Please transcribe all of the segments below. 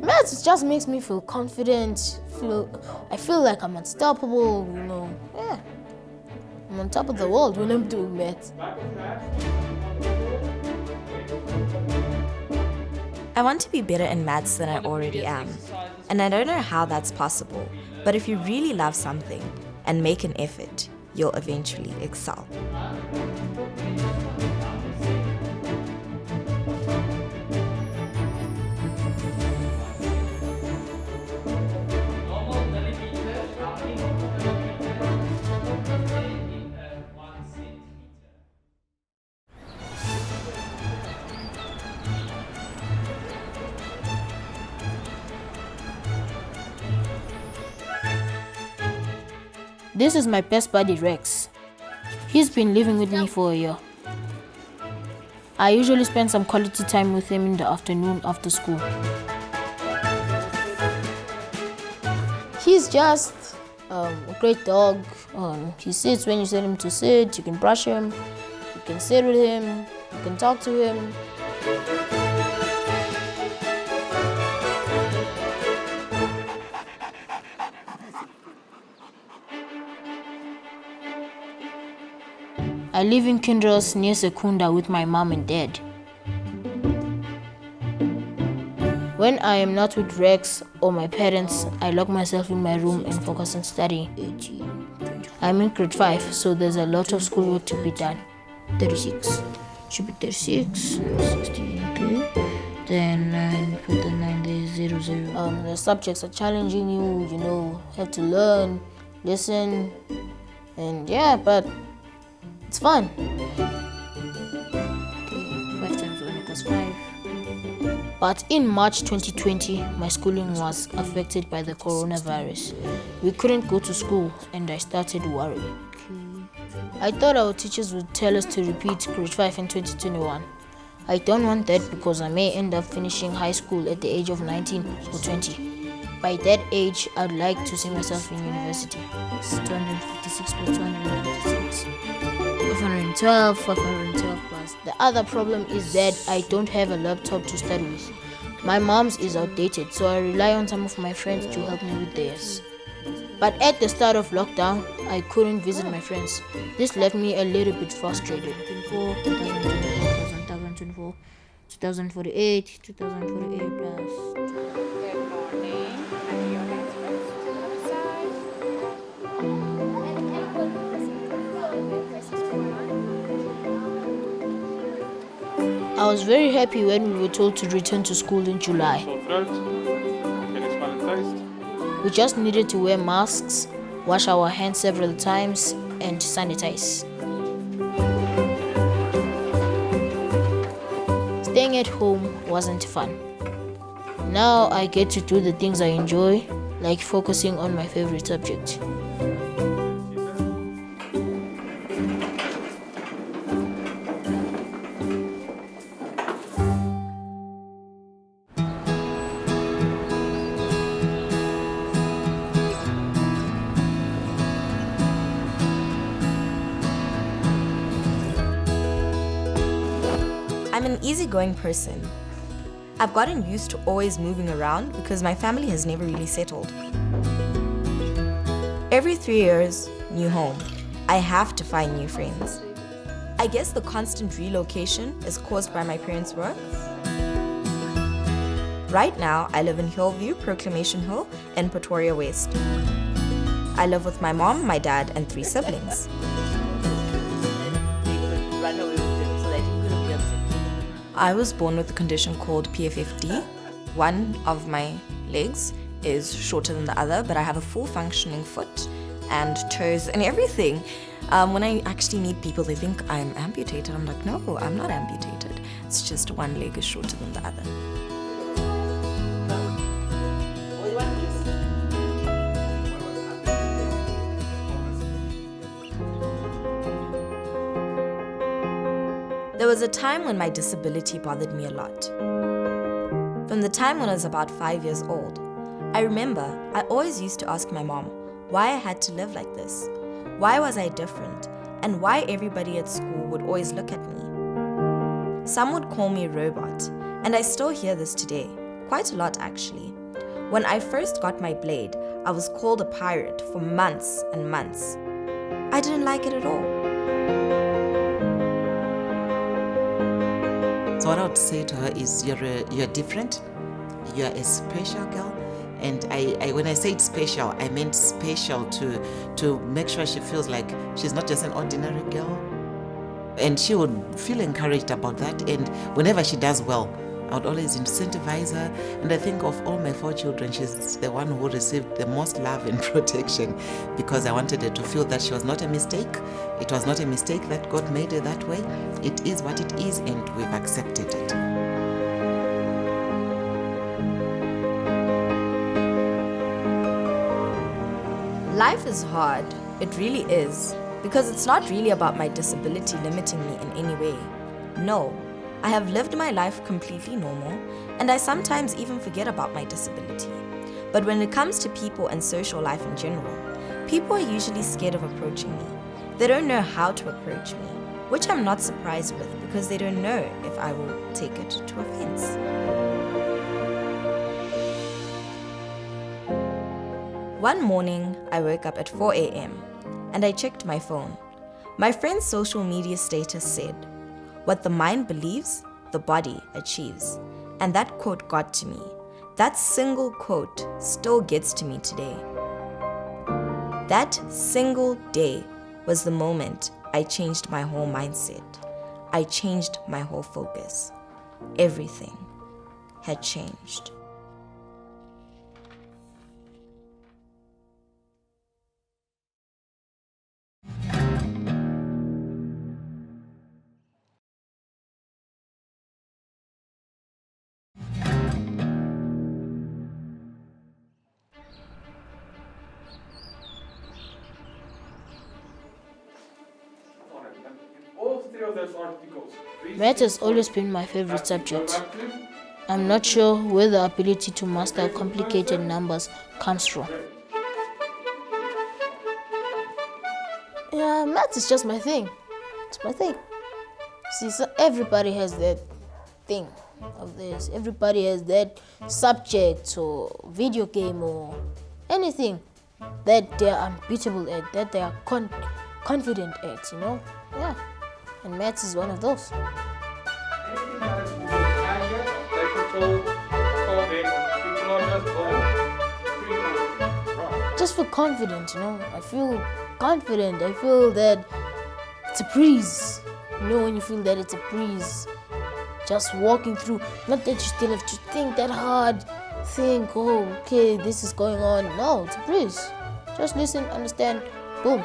Maths just makes me feel confident. I feel like I'm unstoppable, Yeah, I'm on top of the world when I'm doing maths. I want to be better in maths than I already am. And I don't know how that's possible, but if you really love something and make an effort, you'll eventually excel. This is my best buddy Rex. He's been living with me for a year. I usually spend some quality time with him in the afternoon after school. He's just a great dog. He sits when you tell him to sit. You can brush him, you can sit with him, you can talk to him. I live in Kinross near Secunda with my mom and dad. When I am not with Rex or my parents, I lock myself in my room and focus on studying. I'm in grade 5, so there's a lot of schoolwork to be done. 36. Should be 36. 16, okay. Then 9, put the 9 there, 0, 0. The subjects are challenging you, have to learn, listen, and yeah, but it's fun. Okay, 5 times 1 equals 5. But in March 2020, my schooling was affected by the coronavirus. We couldn't go to school and I started worrying. I thought our teachers would tell us to repeat grade 5 in 2021. I don't want that because I may end up finishing high school at the age of 19 or 20. By that age, I'd like to see myself in university. It's 256 plus 256. 512 plus. The other problem is that I don't have a laptop to study with. My mom's is outdated, so I rely on some of my friends to help me with theirs. But at the start of lockdown, I couldn't visit my friends. This left me a little bit frustrated. 2024, 2048 plus. Good morning. And your hands first to the other side. I was very happy when we were told to return to school in July. We just needed to wear masks, wash our hands several times, and sanitize. Staying at home wasn't fun. Now I get to do the things I enjoy, like focusing on my favorite subject. I'm an easygoing person. I've gotten used to always moving around because my family has never really settled. Every 3 years, new home. I have to find new friends. I guess the constant relocation is caused by my parents' work. Right now, I live in Hillview, Proclamation Hill, in Pretoria West. I live with my mom, my dad, and 3 siblings. I was born with a condition called PFFD. One of my legs is shorter than the other, but I have a full functioning foot and toes and everything. When I actually meet people, they think I'm amputated. I'm like, no, I'm not amputated. It's just one leg is shorter than the other. There was a time when my disability bothered me a lot. From the time when I was about 5 years old, I remember I always used to ask my mom why I had to live like this, why was I different, and why everybody at school would always look at me. Some would call me a robot, and I still hear this today, quite a lot actually. When I first got my blade, I was called a pirate for months and months. I didn't like it at all. So what I would say to her is you're different, you're a special girl, and I when I said special, I meant special to make sure she feels like she's not just an ordinary girl. And she would feel encouraged about that, and whenever she does well, I would always incentivize her. And I think of all my 4 children, she's the one who received the most love and protection, because I wanted her to feel that she was not a mistake. It was not a mistake that God made her that way. It is what it is, and we've accepted it. Life is hard, it really is, because it's not really about my disability limiting me in any way. No, I have lived my life completely normal, and I sometimes even forget about my disability. But when it comes to people and social life in general, people are usually scared of approaching me. They don't know how to approach me, which I'm not surprised with because they don't know if I will take it to offense. One morning, I woke up at 4 a.m. and I checked my phone. My friend's social media status said, "What the mind believes, the body achieves." And that quote got to me. That single quote still gets to me today. That single day was the moment I changed my whole mindset. I changed my whole focus. Everything had changed. Math has always been my favorite subject. I'm not sure where the ability to master complicated numbers comes from. Yeah, math is just my thing. It's my thing. See, so everybody has that thing of this. Everybody has that subject or video game or anything that they are unbeatable at, that they are confident at, you know? Yeah. And maths is one of those. Anything that is moving anger, they control COVID, people are just free. Just feel confident, you know? I feel confident. I feel that it's a breeze. You know, when you feel that it's a breeze, just walking through, not that you still have to think that hard, think, oh, okay, this is going on. No, it's a breeze. Just listen, understand, boom.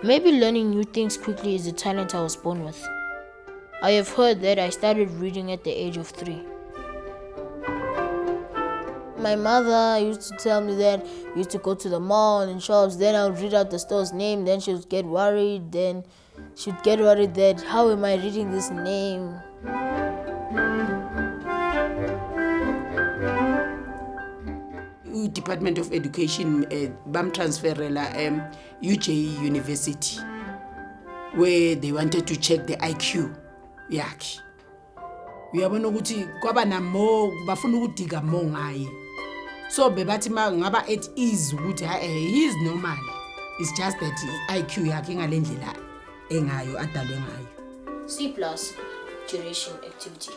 Maybe learning new things quickly is a talent I was born with. I have heard that I started reading at the age of 3. My mother used to tell me that we used to go to the mall and shops, then I would read out the store's name, then she would get worried, that how am I reading this name? Department of Education bam transferela UJ University, where they wanted to check the IQ yakhe. Uyabona ukuthi kwaba namo bafuna ukudiga more ngaye. So bebathi ngaba at ease ukuthi he is normal. It's just that IQ yakhe ngalendlela engayo adalwe ngayo. C+ duration activity.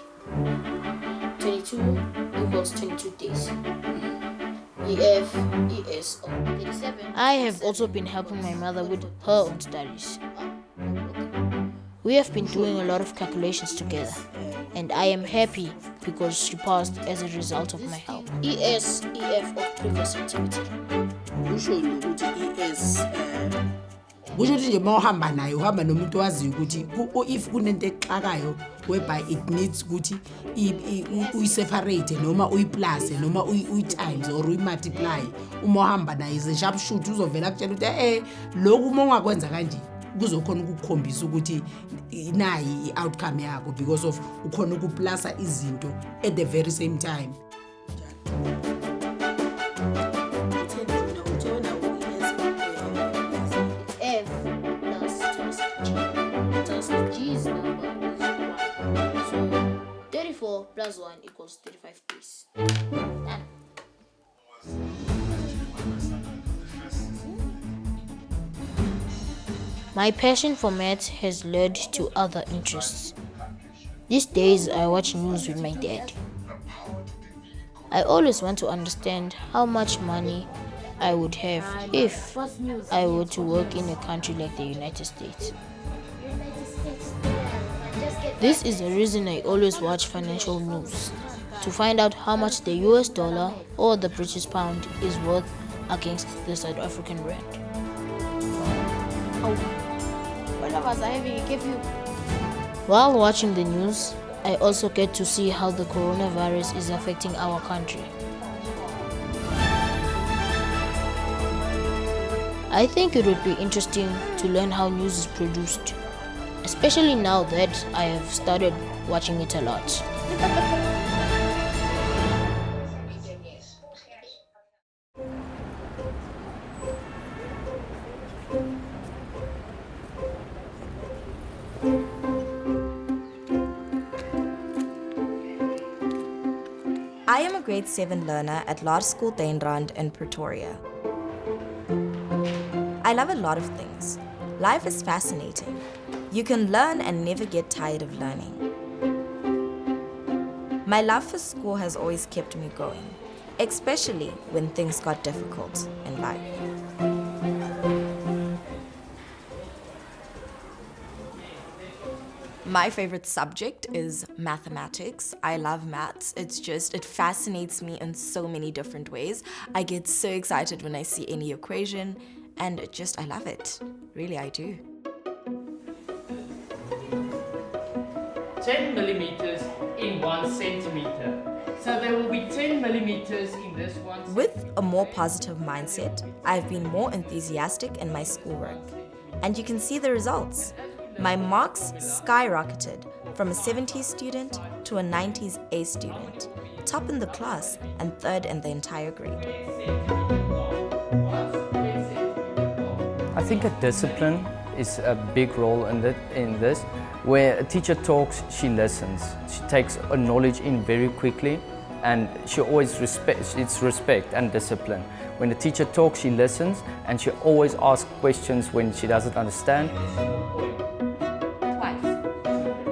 22 equals 22 days. EF, ES, 37. I have also been helping my mother with her own studies. We have been doing a lot of calculations together, and I am happy because she passed as a result of my help. ES, EF of previous activity. kusho ukuthi ES kusho ukuthi nje mawuhamba naye uhamba nomuntu waziyo ukuthi if kunento exakayo whereby it needs ukuthi uyi-separate noma uyi-plus noma uyi-times or uyi-multiply. Uma uhamba naye is a sharp shoot uzovela kutshela ukuthi lokhu uma ungakwenza kanje kuzokhona ukukhombisa ukuthi nayi i-outcome yakho because of ukhona ukuplusa izinto at the very same time. F plus G's number is 1. So 34 plus 1 equals 35 please. Done. My passion for maths has led to other interests. These days I watch news with my dad. I always want to understand how much money I would have if I were to work in a country like the United States. This is the reason I always watch financial news, to find out how much the US dollar or the British pound is worth against the South African rand. While watching the news, I also get to see how the coronavirus is affecting our country. I think it would be interesting to learn how news is produced, especially now that I have started watching it a lot. I am a grade 7 learner at Laerskool Deinrand in Pretoria. I love a lot of things. Life is fascinating. You can learn and never get tired of learning. My love for school has always kept me going, especially when things got difficult in life. My favorite subject is mathematics. I love maths. It fascinates me in so many different ways. I get so excited when I see any equation, and I love it. Really, I do. 10 millimeters in 1 centimeter. So there will be 10 millimeters in this one. With a more positive mindset, I've been more enthusiastic in my schoolwork. And you can see the results. My marks skyrocketed from a 70s student to a 90s A student, top in the class and third in the entire grade. I think a discipline is a big role in this. Where a teacher talks, she listens. She takes a knowledge in very quickly, and she always it's respect and discipline. When the teacher talks, she listens, and she always asks questions when she doesn't understand.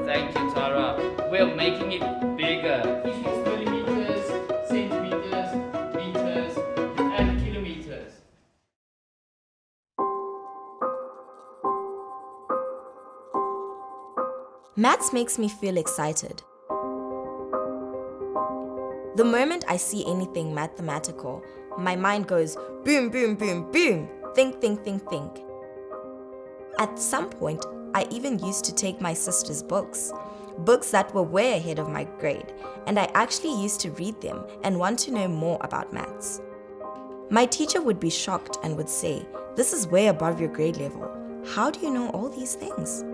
Thank you, Tara. We're making it bigger. It is millimeters, centimeters, meters, and kilometers. Maths makes me feel excited. The moment I see anything mathematical, my mind goes boom, boom, boom, boom. Think, think, think, think. At some point, I even used to take my sister's books that were way ahead of my grade, and I actually used to read them and want to know more about maths. My teacher would be shocked and would say, "This is way above your grade level. How do you know all these things?"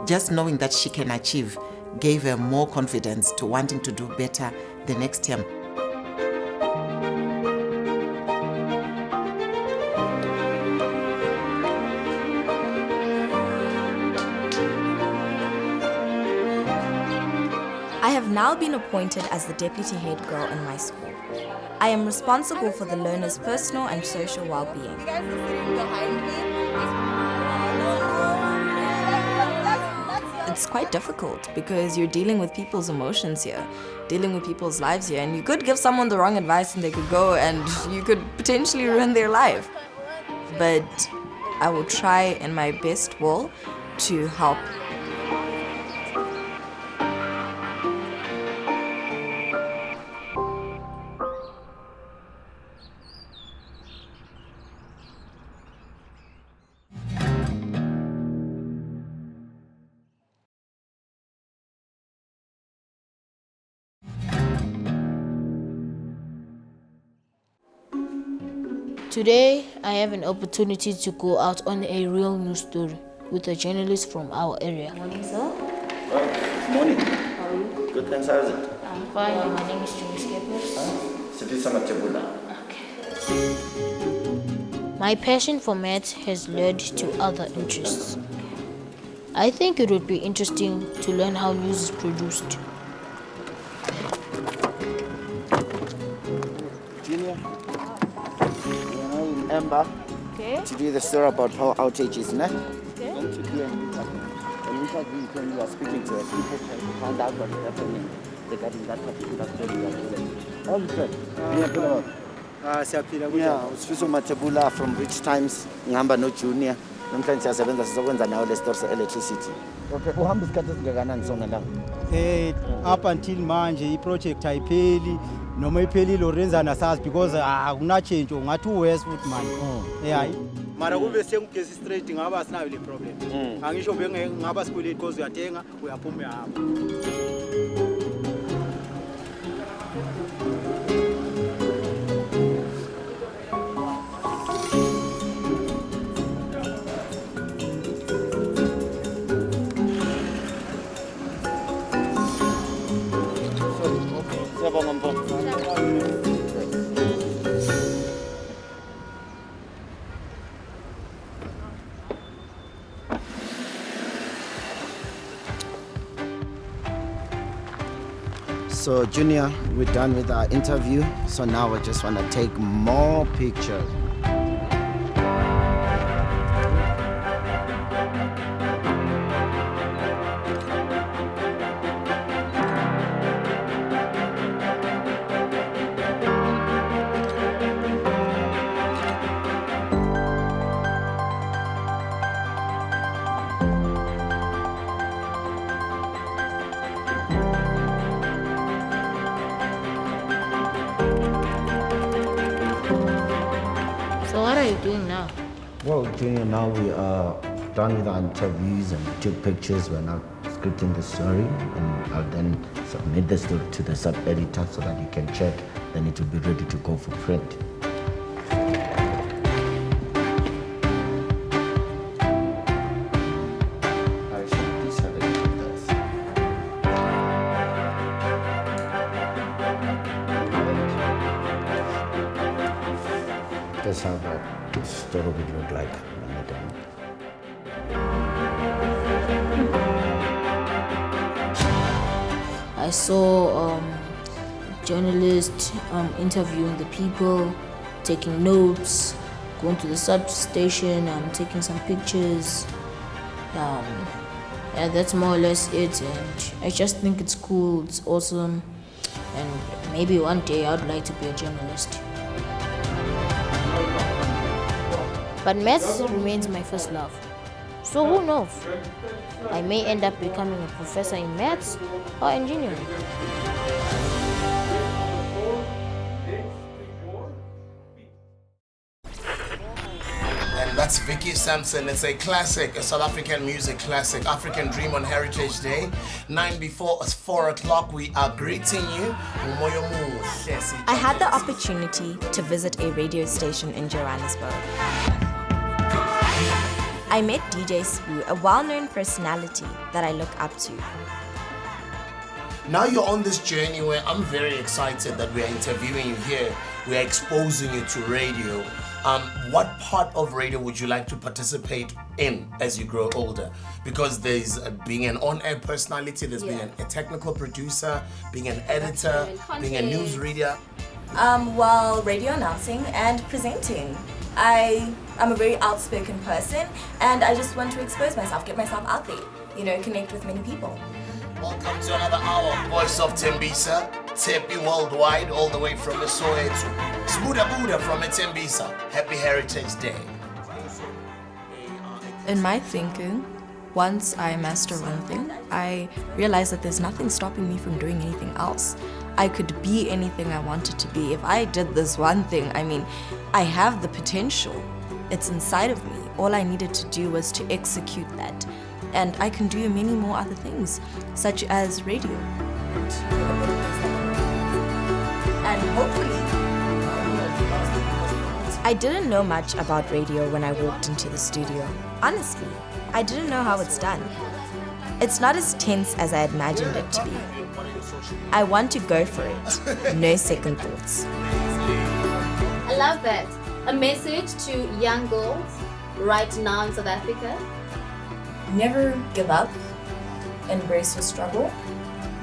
Just knowing that she can achieve gave her more confidence to wanting to do better the next term. I have now been appointed as the deputy head girl in my school. I am responsible for the learners' personal and social well-being. It's quite difficult because you're dealing with people's emotions here, dealing with people's lives here, and you could give someone the wrong advice and they could go and you could potentially ruin their life. But I will try in my best will to help. Today, I have an opportunity to go out on a real news story with a journalist from our area. Morning, sir. Morning. How are you? Good, thanks. How is it? I'm fine. My name is Julius Capers. Sifisa Matebula. My passion for maths has led to other interests. I think it would be interesting to learn how news is produced. Junior, remember to do the story about power outages, no? Okay. Going to do an interview when you are speaking to us, people trying to find out what is happening regarding that particular story you are doing. How is it? Yeah, Sifisa Matebula from Rich Times, ngihamba no Junior. Namhlanje siyasebenza sizokwenza nayo le story se-electricity. Okay, uhamba isikhathi esingakanani sonke la? Up until manje i-project ayipheli noma iphelile orenzana sazi because akuna change ungathi uwest futhi manje. Yeah. Mara kube sengugesi straight ngaba sinayo le problem. Angisho ngaba sikweleti because uyatenga uyaphuma uyahamba. So Junior, we're done with our interview. So now I just want to take more pictures. So what are you doing now? Well, Junior, now we are done with our interviews and we took pictures. We're now scripting the story, and I'll then submit the story to the sub-editor so that you can check. Then it will be ready to go for print. That's how that story would look like when we're done. I saw journalists interviewing the people, taking notes, going to the substation, taking some pictures. Yeah, that's more or less it. And I just think it's cool, it's awesome, and maybe one day I'd like to be a journalist. But maths remains my first love. So who knows? I may end up becoming a professor in maths or engineering. And that's Vicky Sampson. It's a classic, a South African music classic, African Dream on Heritage Day. 9 before 4 o'clock, we are greeting you. I had the opportunity to visit a radio station in Johannesburg. I met DJ Spoo, a well-known personality that I look up to. Now you're on this journey where I'm very excited that we are interviewing you here. We are exposing you to radio. What part of radio would you like to participate in as you grow older? Because there's being an on-air personality, there's being a technical producer, being an editor, being a newsreader. Well, radio announcing and presenting. I'm a very outspoken person and I just want to expose myself, get myself out there, connect with many people. Welcome to another hour, Voice of Tembisa, Tepi Worldwide, all the way from the Soweto. Smuda Buddha from Tembisa. Happy Heritage Day. In my thinking, once I master one thing, I realized that there's nothing stopping me from doing anything else. I could be anything I wanted to be. If I did this one thing, I mean, I have the potential. It's inside of me. All I needed to do was to execute that. And I can do many more other things, such as radio. And hopefully, I didn't know much about radio when I walked into the studio. Honestly, I didn't know how it's done. It's not as tense as I imagined it to be. I want to go for it. No second thoughts. I love that. A message to young girls right now in South Africa. Never give up. Embrace your struggle.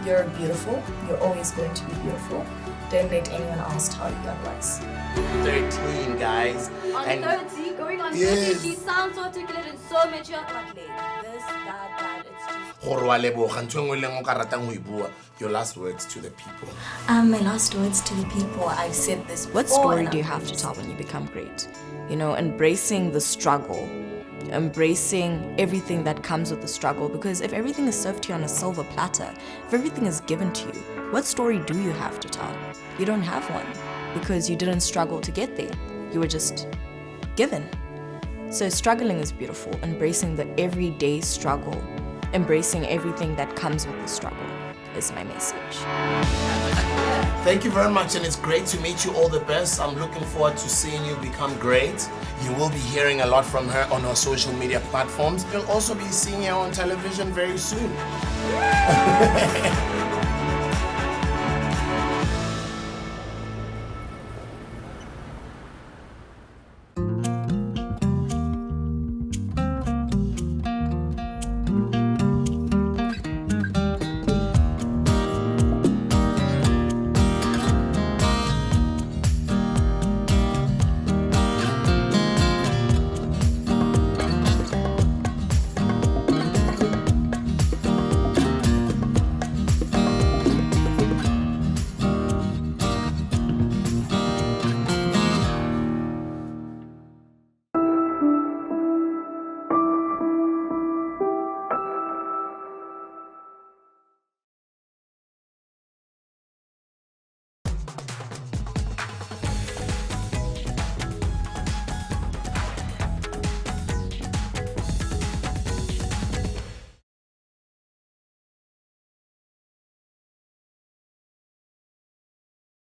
You're beautiful. You're always going to be beautiful. Don't let anyone else tell you otherwise. 13, guys. On And 30, going on 30, Yes. she sounds so articulate and so mature. But like this, that, it's just... Gore wa leboga, ntho e nngwe le e nngwe o ka ratang ho e bua. Your last words to the people. My last words to the people, I've said this. What story do you have to tell when you become great? You know, embracing the struggle, embracing everything that comes with the struggle. Because if everything is served to you on a silver platter, if everything is given to you, what story do you have to tell? You don't have one because you didn't struggle to get there. You were just given. So struggling is beautiful. Embracing the everyday struggle, embracing everything that comes with the struggle is my message. Thank you very much, and it's great to meet you. All the best. I'm looking forward to seeing you become great. You will be hearing a lot from her on her social media platforms. You'll also be seeing her on television very soon.